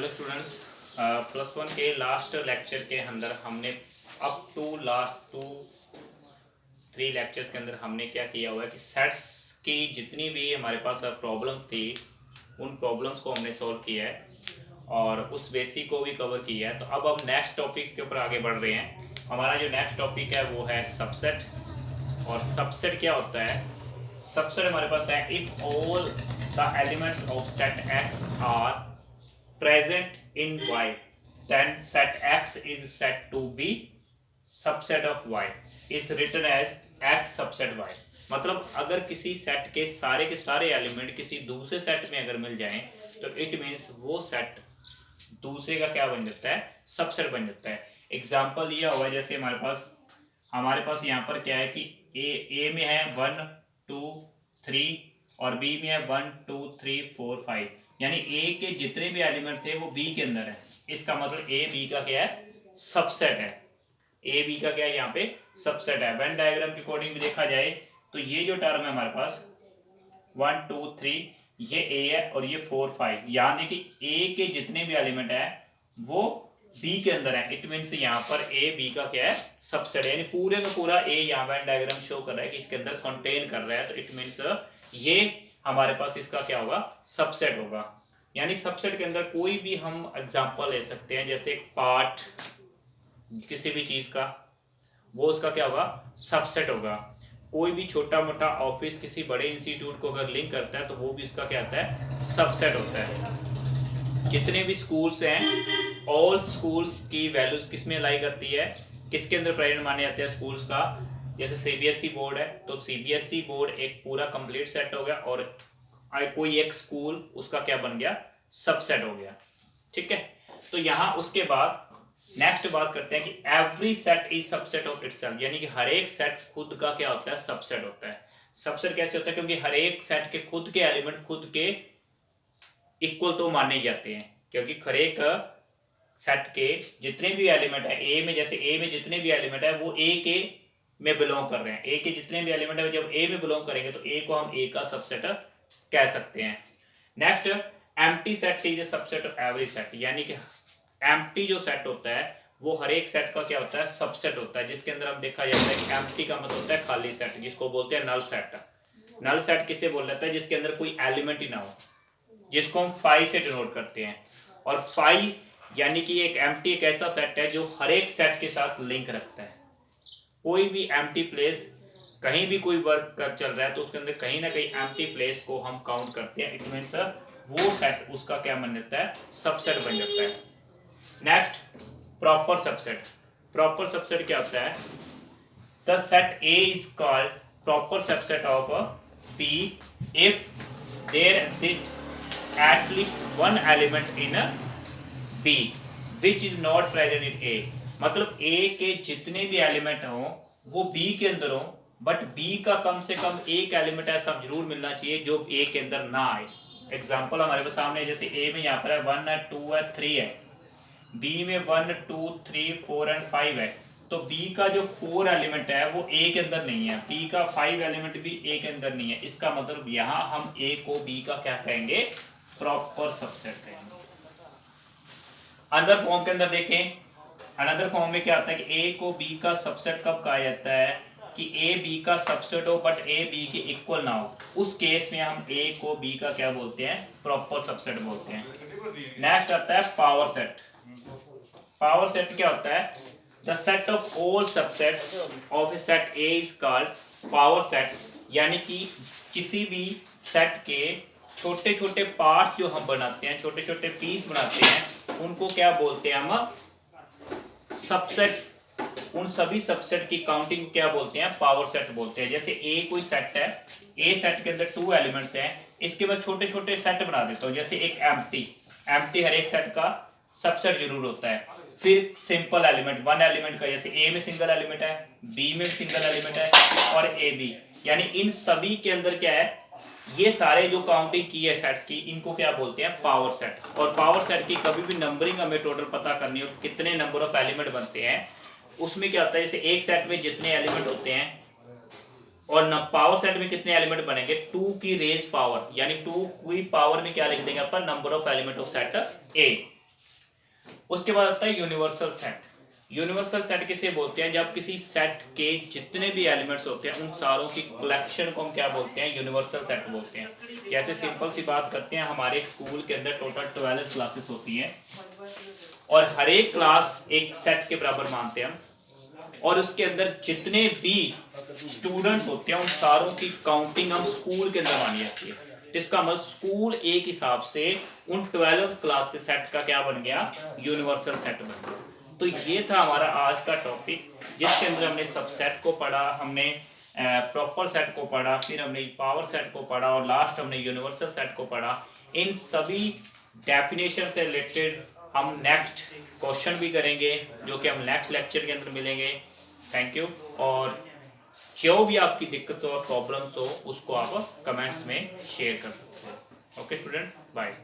Hello students, plus one के last lecture के अंदर हमने अप टू लास्ट 2-3 लेक्चर्स के अंदर हमने क्या किया हुआ है कि सेट्स की जितनी भी हमारे पास प्रॉब्लम्स थी उन प्रॉब्लम्स को हमने सॉल्व किया है और उस बेसिक को भी कवर किया है। तो अब हम नेक्स्ट टॉपिक के ऊपर आगे बढ़ रहे हैं। हमारा जो नेक्स्ट टॉपिक है वो है सबसेट। और सबसेट क्या होता है? सबसेट हमारे पास है if all the elements of set X are present in Y, then set X is said to be subset of Y, is written as X subset Y। मतलब अगर किसी सेट के सारे एलिमेंट किसी दूसरे सेट में अगर मिल जाएं तो इट मीन्स वो सेट दूसरे का क्या बन जाता है? सबसेट बन जाता है। एग्जाम्पल यह हुआ, जैसे हमारे पास यहाँ पर क्या है कि ए में है 1 2 3 और बी में है 1 2 3 4 5, यानी ए के जितने भी एलिमेंट थे वो बी के अंदर है। इसका मतलब ए बी का क्या है? सबसेट है। ए बी का क्या है? यहाँ पे सबसेट है। वेन डायग्राम के अकॉर्डिंग भी देखा जाए तो ये जो टर्म है हमारे पास 1 2 3 ये ए है और ये 4 5, यहाँ देखिए ए के जितने भी एलिमेंट है वो बी के अंदर है। इट मीन्स यहाँ पर ए बी का क्या है? सबसेट है। यानी पूरे का पूरा ए यहाँ वेन डायग्राम शो कर रहा है कि इसके अंदर कंटेन कर रहा है। तो इट मीन्स ये हमारे पास इसका क्या होगा? सबसेट होगा। यानी सबसेट के अंदर कोई भी हम एग्जांपल ले सकते हैं, जैसे एक पार्ट किसी भी चीज का, वो उसका क्या होगा? सबसेट होगा। कोई भी छोटा मोटा ऑफिस किसी बड़े इंस्टीट्यूट को अगर लिंक करता है तो वो भी उसका क्या होता है? सबसेट होता है। जितने भी स्कूल्स हैं, ऑल स्कूल्स की वैल्यूज किस में लाई करती है? किसके अंदर प्रेजेंट माने जाते हैं स्कूल्स का? जैसे सीबीएसई बोर्ड है तो सीबीएसई बोर्ड एक पूरा कंप्लीट सेट हो गया और कोई एक स्कूल उसका क्या बन गया? सबसेट हो गया। ठीक है, तो यहां उसके बाद नेक्स्ट बात करते हैं कि every set is subset of itself, यानी कि हर एक सेट खुद का क्या होता है? सबसेट होता है। सबसेट कैसे होता है? क्योंकि हर एक सेट के खुद के एलिमेंट खुद के इक्वल तो माने जाते हैं, क्योंकि हर एक सेट के जितने भी एलिमेंट है ए में, जैसे ए में जितने भी एलिमेंट है वो ए के में बिलोंग कर रहे हैं। ए के जितने भी एलिमेंट है जब ए में बिलोंग करेंगे तो ए को हम ए का सबसेट कह सकते हैं। Next, empty set is a subset of every set, यानी कि एम्प्टी जो सेट होता है वो हर एक सेट का क्या होता है? सबसेट होता है। जिसके अंदर हम देखा जाता है कि एम्प्टी का मतलब होता है खाली सेट, जिसको बोलते हैं नल सेट। नल सेट किसे बोल जाता है? जिसके अंदर कोई एलिमेंट ही ना हो, जिसको हम फाई से डिनोट करते हैं। और फाई यानी कि एक एम्प्टी एक ऐसा सेट है जो हर एक सेट के साथ लिंक रखता है। कोई भी एम्प्टी प्लेस, कहीं भी कोई वर्क कर चल रहा है तो उसके अंदर कहीं ना कहीं एम्प्टी प्लेस को हम काउंट करते हैं। इट मीन्स वो सेट उसका क्या बन जाता है? सबसेट बन जाता है। Next, proper subset. Proper subset क्या होता है? The set A is called proper subset of B if there exist at least one element in B which is not present in A. मतलब ए के जितने भी एलिमेंट हों वो B के अंदर हो, बट बी का कम से कम एक एलिमेंट ऐसा जरूर मिलना चाहिए जो ए के अंदर ना आए। एग्जांपल हमारे पास सामने, जैसे ए में यहाँ पर है 1 है 2 है 3 है, बी में 1 2 3 4 एंड 5 है, तो बी का जो 4 एलिमेंट है वो ए के अंदर नहीं है, बी का 5 एलिमेंट भी ए के अंदर नहीं है। इसका मतलब यहाँ हम ए को बी का क्या कहेंगे? प्रॉपर सबसेट कहेंगे। अनदर फॉर्म के अंदर देखें, अनदर फॉर्म में क्या होता है कि ए को बी का सबसेट कब कहा जाता है? कि ए बी का सबसेट हो बट ए बी के इक्वल ना हो, उस केस में हम ए को बी का क्या बोलते हैं? प्रॉपर सबसेट बोलते हैं। नेक्स्ट आता है पावर सेट। पावर सेट क्या होता है? The set of all subset of A set A is called power set, यानी कि किसी भी सेट के छोटे छोटे पार्ट्स जो हम बनाते हैं, छोटे छोटे पीस बनाते हैं, उनको क्या बोलते हैं? हम सबसेट। उन सभी सबसेट की काउंटिंग क्या बोलते हैं? पावर सेट बोलते हैं। जैसे ए कोई सेट है, ए सेट के अंदर 2 एलिमेंट्स हैं, इसके बाद छोटे छोटे सेट बना देता हूँ। जैसे एक एम्प्टी हर एक सेट का सबसेट जरूर होता है। फिर सिंपल एलिमेंट 1 एलिमेंट का, जैसे ए में सिंगल एलिमेंट है, बी में सिंगल एलिमेंट है और ए बी, यानी इन सभी के अंदर क्या है? ये सारे जो काउंटिंग की है सेट्स की, इनको क्या बोलते हैं? Power set. और पावर सेट की कभी भी नंबरिंग हमें टोटल पता करनी हो, कितने नंबर ऑफ एलिमेंट बनते हैं, उसमें क्या होता है? जैसे एक सेट में जितने एलिमेंट होते हैं और पावर सेट में कितने एलिमेंट बनेंगे? 2 की रेज पावर, यानी 2 की पावर में क्या लिख देंगे अपन? Number of element of set A. उसके बाद आता है यूनिवर्सल सेट। यूनिवर्सल सेट किसे बोलते हैं? जब किसी सेट के जितने भी एलिमेंट्स होते हैं उन सारों की कलेक्शन को हम क्या बोलते हैं? यूनिवर्सल सेट बोलते हैं। जैसे सिंपल सी बात करते हैं, हमारे एक स्कूल के अंदर टोटल 12 क्लासेस होती हैं और हर एक क्लास एक सेट के बराबर मानते हैं हम, और उसके अंदर जितने भी स्टूडेंट्स होते हैं उन सारों की काउंटिंग हम स्कूल के अंदर मानी जाती है। तो इसका मतलब स्कूल एक हिसाब से उन 12 क्लास सेट का क्या बन गया? यूनिवर्सल सेट बन गया। तो ये था हमारा आज का टॉपिक, जिसके अंदर हमने सबसेट को पढ़ा, हमने प्रॉपर सेट को पढ़ा, फिर हमने पावर सेट को पढ़ा और लास्ट हमने यूनिवर्सल सेट को पढ़ा। इन सभी डेफिनेशन से रिलेटेड हम नेक्स्ट क्वेश्चन भी करेंगे, जो कि हम नेक्स्ट लेक्चर के अंदर मिलेंगे। Thank you. और जो भी आपकी दिक्कत हो और प्रॉब्लम्स हो उसको आप कमेंट्स में शेयर कर सकते हो। Okay student, bye.